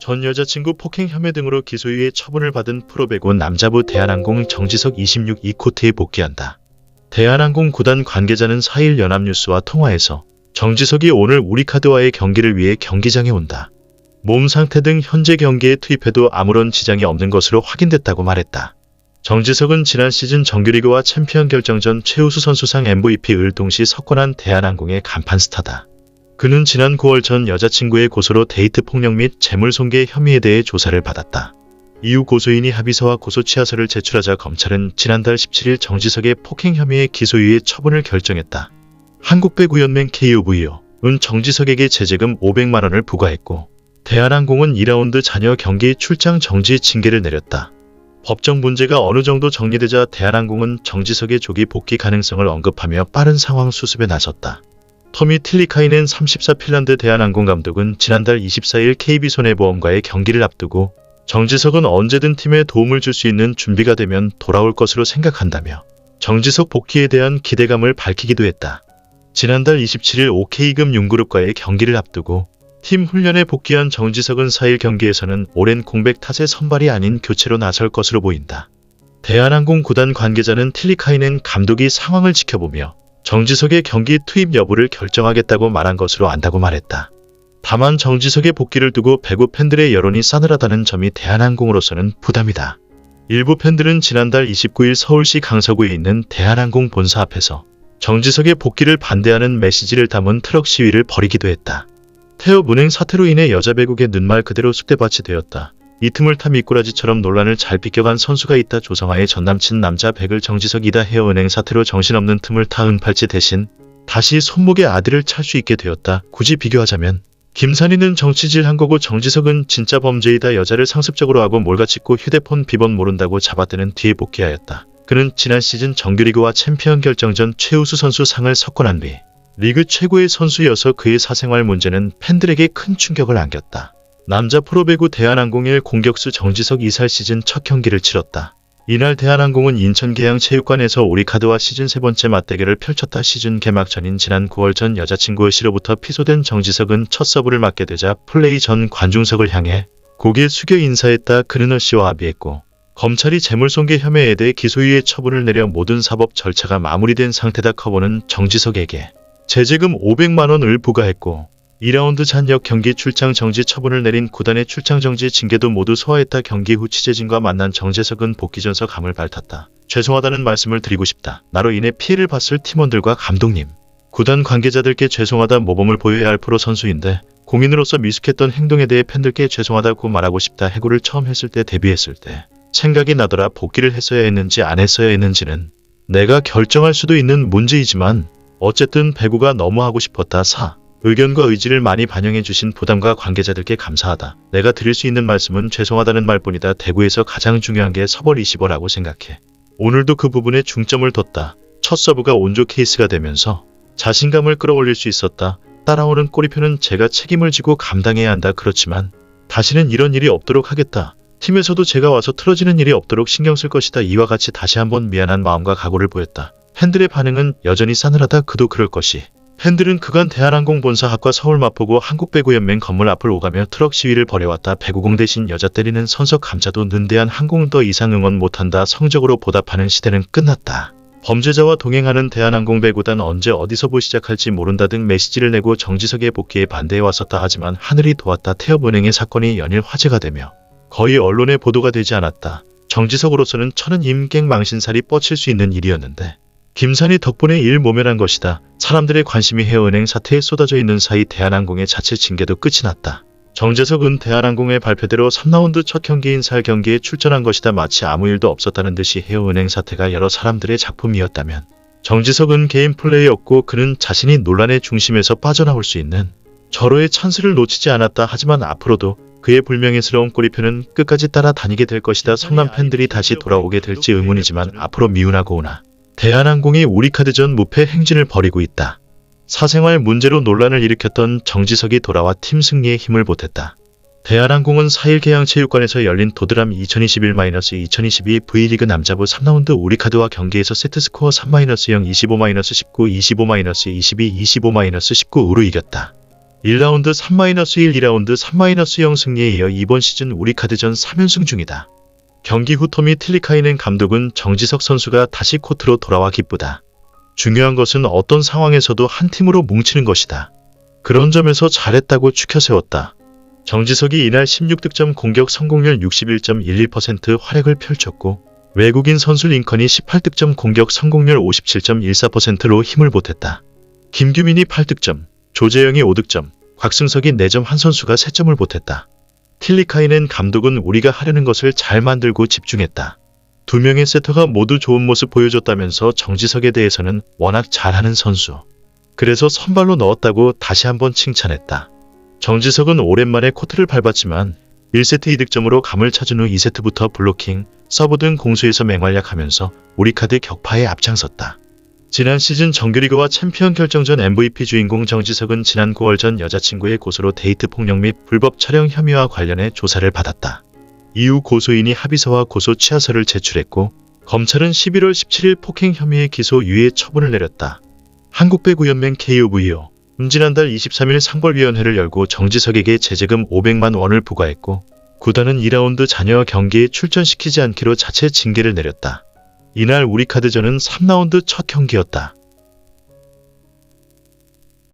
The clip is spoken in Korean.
전 여자친구 폭행 혐의 등으로 기소유예 처분을 받은 프로배구 남자부 대한항공 정지석 26 2코트에 복귀한다. 대한항공 구단 관계자는 4일 연합뉴스와 통화에서 정지석이 오늘 우리카드와의 경기를 위해 경기장에 온다. 몸 상태 등 현재 경기에 투입해도 아무런 지장이 없는 것으로 확인됐다고 말했다. 정지석은 지난 시즌 정규리그와 챔피언 결정전 최우수 선수상 MVP을 동시 석권한 대한항공의 간판 스타다. 그는 지난 9월 전 여자친구의 고소로 데이트 폭력 및 재물손괴 혐의에 대해 조사를 받았다. 이후 고소인이 합의서와 고소취하서를 제출하자 검찰은 지난달 17일 정지석의 폭행 혐의의 기소유예 처분을 결정했다. 한국배구연맹 KUVO는 정지석에게 제재금 500만 원을 부과했고 대한항공은 2라운드 잔여 경기 출장 정지 징계를 내렸다. 법정 문제가 어느 정도 정리되자 대한항공은 정지석의 조기 복귀 가능성을 언급하며 빠른 상황 수습에 나섰다. 토미 틸리카이넨 34 핀란드 대한항공 감독은 지난달 24일 KB손해보험과의 경기를 앞두고 정지석은 언제든 팀에 도움을 줄 수 있는 준비가 되면 돌아올 것으로 생각한다며 정지석 복귀에 대한 기대감을 밝히기도 했다. 지난달 27일 OK금융그룹과의 경기를 앞두고 팀 훈련에 복귀한 정지석은 4일 경기에서는 오랜 공백 탓에 선발이 아닌 교체로 나설 것으로 보인다. 대한항공 구단 관계자는 틸리카이넨 감독이 상황을 지켜보며 정지석의 경기 투입 여부를 결정하겠다고 말한 것으로 안다고 말했다. 다만 정지석의 복귀를 두고 배구 팬들의 여론이 싸늘하다는 점이 대한항공으로서는 부담이다. 일부 팬들은 지난달 29일 서울시 강서구에 있는 대한항공 본사 앞에서 정지석의 복귀를 반대하는 메시지를 담은 트럭 시위를 벌이기도 했다. 태엽 은행 사태로 인해 여자 배구계 눈말 그대로 쑥대밭이 되었다. 이 틈을 타 미꾸라지처럼 논란을 잘 비껴간 선수가 있다. 조성아의 전남친 남자 배글 정지석이다. 헤어은행 사태로 정신없는 틈을 타 은팔찌 대신 다시 손목에 아들을 찰 수 있게 되었다. 굳이 비교하자면 김산희는 정치질한 거고 정지석은 진짜 범죄이다. 여자를 상습적으로 하고 몰가짓고 휴대폰 비번 모른다고 잡아떼는 뒤에 복귀하였다. 그는 지난 시즌 정규리그와 챔피언 결정전 최우수 선수 상을 석권한 뒤 리그 최고의 선수여서 그의 사생활 문제는 팬들에게 큰 충격을 안겼다. 남자 프로배구 대한항공의 공격수 정지석 이살 시즌 첫 경기를 치렀다. 이날 대한항공은 인천계양체육관에서 우리카드와 시즌 세 번째 맞대결을 펼쳤다. 시즌 개막 전인 지난 9월 전 여자친구의 시로부터 피소된 정지석은 첫 서브를 맞게 되자 플레이 전 관중석을 향해 고개 숙여 인사했다. 그는 씨와 합의했고 검찰이 재물손괴 혐의에 대해 기소유예 처분을 내려 모든 사법 절차가 마무리된 상태다. 커버는 정지석에게 제재금 500만 원을 부과했고 2라운드 잔여 경기 출장 정지 처분을 내린 구단의 출장 정지 징계도 모두 소화했다. 경기 후 취재진과 만난 정재석은 복귀 전서 감을 밝혔다. 죄송하다는 말씀을 드리고 싶다. 나로 인해 피해를 봤을 팀원들과 감독님, 구단 관계자들께 죄송하다. 모범을 보여야 할 프로 선수인데 공인으로서 미숙했던 행동에 대해 팬들께 죄송하다고 말하고 싶다. 해고를 처음 했을 때 데뷔했을 때 생각이 나더라. 복귀를 했어야 했는지 안 했어야 했는지는 내가 결정할 수도 있는 문제이지만 어쨌든 배구가 너무 하고 싶었다. 의견과 의지를 많이 반영해 주신 부담과 관계자들께 감사하다. 내가 드릴 수 있는 말씀은 죄송하다는 말뿐이다. 대구에서 가장 중요한 게 서벌 20어라고 생각해. 오늘도 그 부분에 중점을 뒀다. 첫 서브가 원조 케이스가 되면서 자신감을 끌어올릴 수 있었다. 따라오는 꼬리표는 제가 책임을 지고 감당해야 한다. 그렇지만 다시는 이런 일이 없도록 하겠다. 팀에서도 제가 와서 틀어지는 일이 없도록 신경 쓸 것이다. 이와 같이 다시 한번 미안한 마음과 각오를 보였다. 팬들의 반응은 여전히 싸늘하다. 그도 그럴 것이. 팬들은 그간 대한항공 본사 앞과 서울 마포구 한국배구연맹 건물 앞을 오가며 트럭 시위를 벌여왔다. 배구공 대신 여자 때리는 선석 감자도 는대한 항공은 더 이상 응원 못한다. 성적으로 보답하는 시대는 끝났다. 범죄자와 동행하는 대한항공 배구단 언제 어디서 시작할지 모른다 등 메시지를 내고 정지석의 복귀에 반대해 왔었다. 하지만 하늘이 도왔다. 태엽은행의 사건이 연일 화제가 되며 거의 언론에 보도가 되지 않았다. 정지석으로서는 천은 임객망신살이 뻗칠 수 있는 일이었는데 김산희 덕분에 일 모면한 것이다. 사람들의 관심이 헤어은행 사태에 쏟아져 있는 사이 대한항공의 자체 징계도 끝이 났다. 정재석은 대한항공의 발표대로 3라운드 첫 경기인 살 경기에 출전한 것이다. 마치 아무 일도 없었다는 듯이 헤어은행 사태가 여러 사람들의 작품이었다면 정지석은 개인 플레이였고 그는 자신이 논란의 중심에서 빠져나올 수 있는 절호의 찬스를 놓치지 않았다. 하지만 앞으로도 그의 불명예스러운 꼬리표는 끝까지 따라다니게 될 것이다. 성남 팬들이 다시 돌아오게 될지 의문이지만 앞으로 미운하고 오나 대한항공이 우리카드전 무패 행진을 벌이고 있다. 사생활 문제로 논란을 일으켰던 정지석이 돌아와 팀 승리에 힘을 보탰다. 대한항공은 4일 계양체육관에서 열린 도드람 2021-2022 V리그 남자부 3라운드 우리카드와 경기에서 세트스코어 3-0, 25-19, 25-22, 25-19으로 이겼다. 1라운드 3-1, 2라운드 3-0 승리에 이어 이번 시즌 우리카드전 3연승 중이다. 경기 후 토미 틸리카이넨 감독은 정지석 선수가 다시 코트로 돌아와 기쁘다. 중요한 것은 어떤 상황에서도 한 팀으로 뭉치는 것이다. 그런 점에서 잘했다고 추켜 세웠다. 정지석이 이날 16득점 공격 성공률 61.11% 활약을 펼쳤고 외국인 선수 링컨이 18득점 공격 성공률 57.14%로 힘을 보탰다. 김규민이 8득점, 조재영이 5득점, 곽승석이 4점 한 선수가 3점을 보탰다. 틸리카이넨 감독은 우리가 하려는 것을 잘 만들고 집중했다. 두 명의 세터가 모두 좋은 모습 보여줬다면서 정지석에 대해서는 워낙 잘하는 선수. 그래서 선발로 넣었다고 다시 한번 칭찬했다. 정지석은 오랜만에 코트를 밟았지만 1세트 2득점으로 감을 찾은 후 2세트부터 블로킹, 서브 등 공수에서 맹활약하면서 우리카드 격파에 앞장섰다. 지난 시즌 정규리그와 챔피언 결정전 MVP 주인공 정지석은 지난 9월 전 여자친구의 고소로 데이트 폭력 및 불법 촬영 혐의와 관련해 조사를 받았다. 이후 고소인이 합의서와 고소 취하서를 제출했고 검찰은 11월 17일 폭행 혐의의 기소 유예 처분을 내렸다. 한국배구연맹 KOVO 지난달 23일 상벌위원회를 열고 정지석에게 제재금 500만 원을 부과했고 구단은 2라운드 잔여 경기에 출전시키지 않기로 자체 징계를 내렸다. 이날 우리카드전은 3라운드 첫 경기였다.